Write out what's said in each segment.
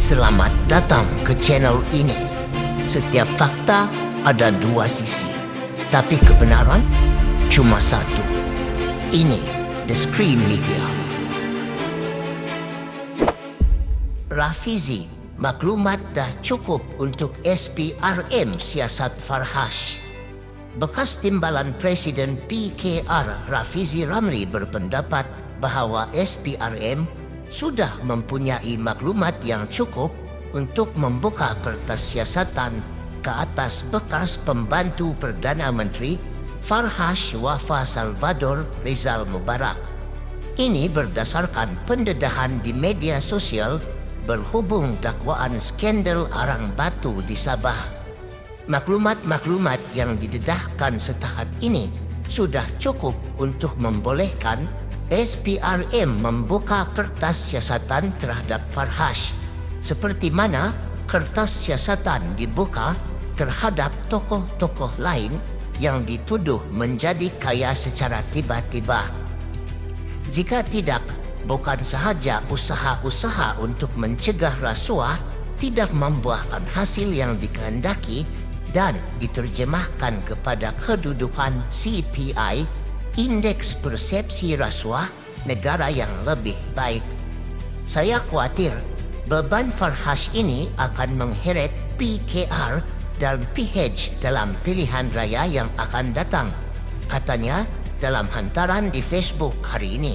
Selamat datang ke channel ini. Setiap fakta ada dua sisi, tapi kebenaran cuma satu. Ini The Screen Media. Rafizi, maklumat dah cukup untuk SPRM siasat Farhash. Bekas Timbalan Presiden PKR Rafizi Ramli berpendapat bahawa SPRM sudah mempunyai maklumat yang cukup untuk membuka kertas siasatan ke atas bekas pembantu Perdana Menteri Farhash Wafa Salvador Rizal Mubarak. Ini berdasarkan pendedahan di media sosial berhubung dakwaan skandal arang batu di Sabah. Maklumat-maklumat yang didedahkan setakat ini sudah cukup untuk membolehkan SPRM membuka kertas siasatan terhadap Farhash, seperti mana kertas siasatan dibuka terhadap tokoh-tokoh lain yang dituduh menjadi kaya secara tiba-tiba. Jika tidak, bukan sahaja usaha-usaha untuk mencegah rasuah tidak membuahkan hasil yang dikehendaki dan diterjemahkan kepada kedudukan CPI, Indeks Persepsi Rasuah Negara yang lebih baik. Saya khawatir beban Farhash ini akan mengheret PKR dan PH dalam pilihan raya yang akan datang, katanya dalam hantaran di Facebook hari ini.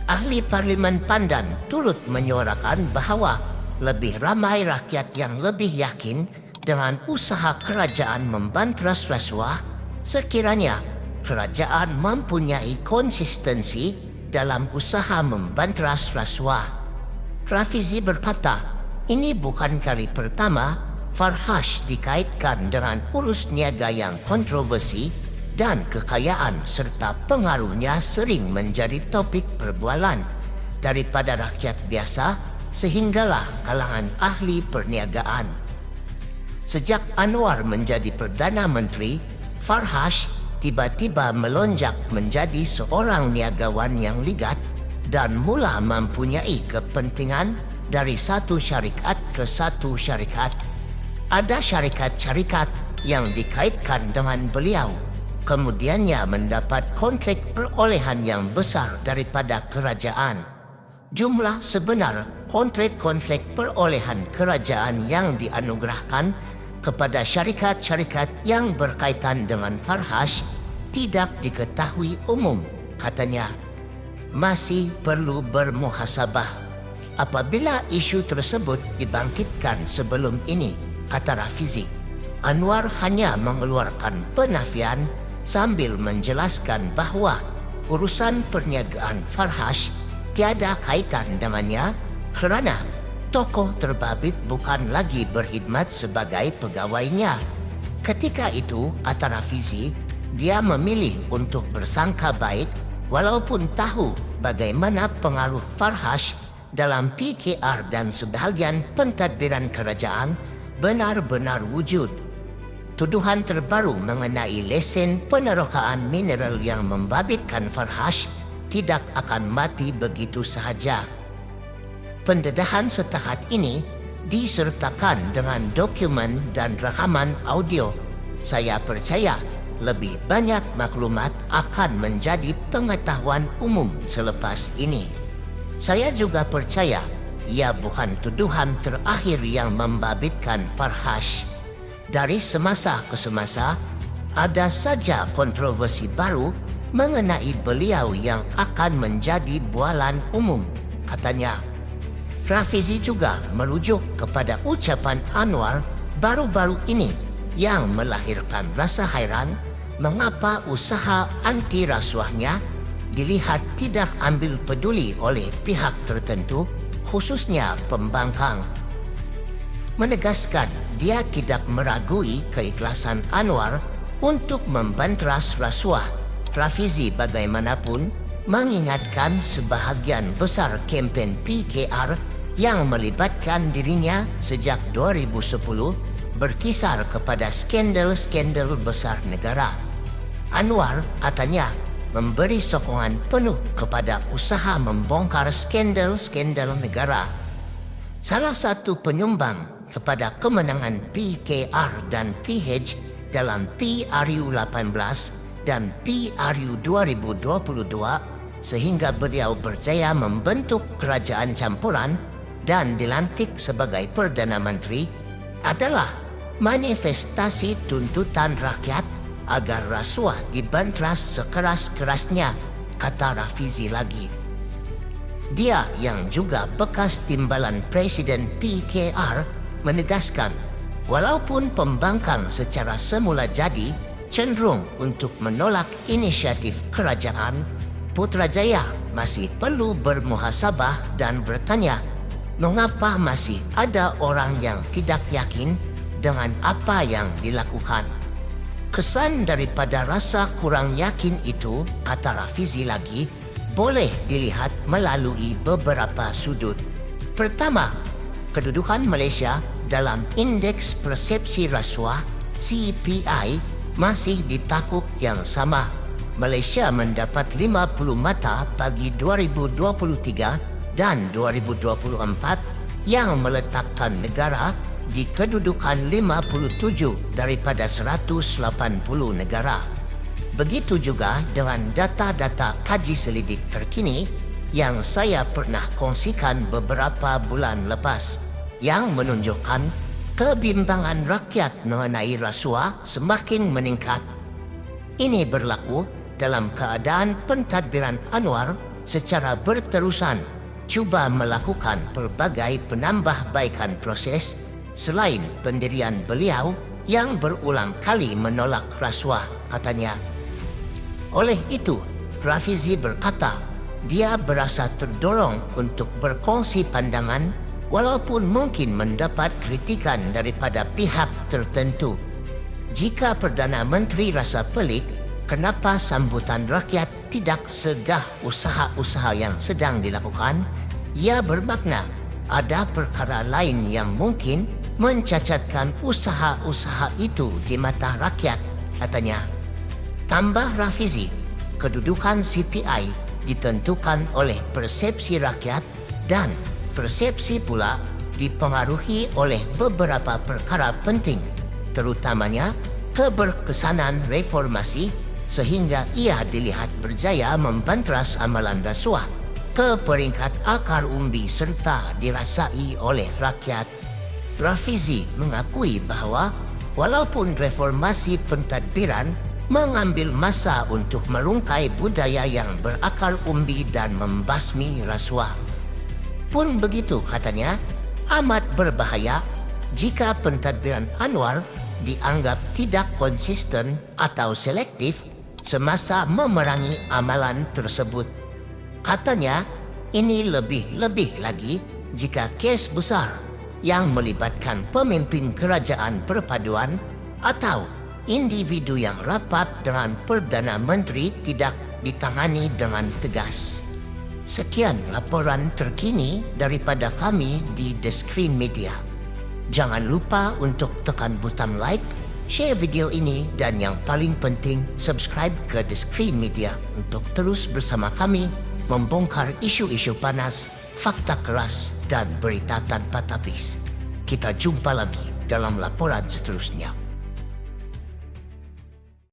Ahli Parlimen Pandan turut menyuarakan bahawa lebih ramai rakyat yang lebih yakin dengan usaha kerajaan membantras rasuah sekiranya kerajaan mempunyai konsistensi dalam usaha membantras rasuah. Rafizi berkata, ini bukan kali pertama Farhash dikaitkan dengan urus niaga yang kontroversi dan kekayaan serta pengaruhnya sering menjadi topik perbualan daripada rakyat biasa sehinggalah kalangan ahli perniagaan. Sejak Anwar menjadi Perdana Menteri, Farhash tiba-tiba melonjak menjadi seorang niagawan yang ligat dan mula mempunyai kepentingan dari satu syarikat ke satu syarikat. Ada syarikat-syarikat yang dikaitkan dengan beliau, kemudiannya mendapat kontrak perolehan yang besar daripada kerajaan. Jumlah sebenar kontrak-kontrak perolehan kerajaan yang dianugerahkan kepada syarikat-syarikat yang berkaitan dengan Farhash tidak diketahui umum, katanya. Masih perlu bermuhasabah apabila isu tersebut dibangkitkan sebelum ini, kata Rafizi. Anwar hanya mengeluarkan penafian sambil menjelaskan bahawa urusan perniagaan Farhash tiada kaitan dengannya kerana tokoh terbabit bukan lagi berkhidmat sebagai pegawainya. Ketika itu, kata Rafizi, dia memilih untuk bersangka baik walaupun tahu bagaimana pengaruh Farhash dalam PKR dan sebahagian pentadbiran kerajaan benar-benar wujud. Tuduhan terbaru mengenai lesen penerokaan mineral yang membabitkan Farhash tidak akan mati begitu sahaja. Pendedahan setakat ini disertakan dengan dokumen dan rekaman audio. Saya percaya lebih banyak maklumat akan menjadi pengetahuan umum selepas ini. Saya juga percaya ia bukan tuduhan terakhir yang membabitkan Farhash. Dari semasa ke semasa, ada saja kontroversi baru mengenai beliau yang akan menjadi bualan umum, katanya. Rafizi juga merujuk kepada ucapan Anwar baru-baru ini yang melahirkan rasa hairan mengapa usaha anti rasuahnya dilihat tidak ambil peduli oleh pihak tertentu, khususnya pembangkang. Menegaskan dia tidak meragui keikhlasan Anwar untuk membantras rasuah. Rafizi bagaimanapun mengingatkan sebahagian besar kempen PKR yang melibatkan dirinya sejak 2010 berkisar kepada skandal-skandal besar negara. Anwar katanya memberi sokongan penuh kepada usaha membongkar skandal-skandal negara. Salah satu penyumbang kepada kemenangan PKR dan PH dalam PRU 18 dan PRU 2022 sehingga beliau berjaya membentuk kerajaan campuran dan dilantik sebagai Perdana Menteri adalah manifestasi tuntutan rakyat agar rasuah dibantras sekeras-kerasnya, kata Rafizi lagi. Dia yang juga bekas timbalan Presiden PKR menegaskan walaupun pembangkang secara semula jadi cenderung untuk menolak inisiatif kerajaan, Putrajaya masih perlu bermuhasabah dan bertanya mengapa masih ada orang yang tidak yakin dengan apa yang dilakukan. Kesan daripada rasa kurang yakin itu, kata Rafizi lagi, boleh dilihat melalui beberapa sudut. Pertama, kedudukan Malaysia dalam Indeks Persepsi Rasuah CPI masih di takuk yang sama. Malaysia mendapat 50 mata bagi 2023 dan 2024 yang meletakkan negara di kedudukan 57 daripada 180 negara. Begitu juga dengan data-data kaji selidik terkini yang saya pernah kongsikan beberapa bulan lepas yang menunjukkan kebimbangan rakyat mengenai rasuah semakin meningkat. Ini berlaku dalam keadaan pentadbiran Anwar secara berterusan cuba melakukan pelbagai penambahbaikan proses selain pendirian beliau yang berulang kali menolak rasuah, katanya. Oleh itu, Rafizi berkata, dia berasa terdorong untuk berkongsi pandangan walaupun mungkin mendapat kritikan daripada pihak tertentu. Jika Perdana Menteri rasa pelik, kenapa sambutan rakyat tidak segah usaha-usaha yang sedang dilakukan, ia bermakna ada perkara lain yang mungkin mencacatkan usaha-usaha itu di mata rakyat, katanya. Tambah Rafizi, kedudukan CPI ditentukan oleh persepsi rakyat dan persepsi pula dipengaruhi oleh beberapa perkara penting, terutamanya keberkesanan reformasi sehingga ia dilihat berjaya membantras amalan rasuah ke peringkat akar umbi serta dirasai oleh rakyat. Rafizi mengakui bahawa walaupun reformasi pentadbiran mengambil masa untuk merungkai budaya yang berakar umbi dan membasmi rasuah. Pun begitu, katanya, amat berbahaya jika pentadbiran Anwar dianggap tidak konsisten atau selektif semasa memerangi amalan tersebut. Katanya, ini lebih-lebih lagi jika kes besar yang melibatkan pemimpin kerajaan perpaduan atau individu yang rapat dengan Perdana Menteri tidak ditangani dengan tegas. Sekian laporan terkini daripada kami di The Screen Media. Jangan lupa untuk tekan butang like, share video ini dan yang paling penting subscribe ke The Screen Media untuk terus bersama kami membongkar isu-isu panas, fakta keras dan berita tanpa tapis. Kita jumpa lagi dalam laporan seterusnya.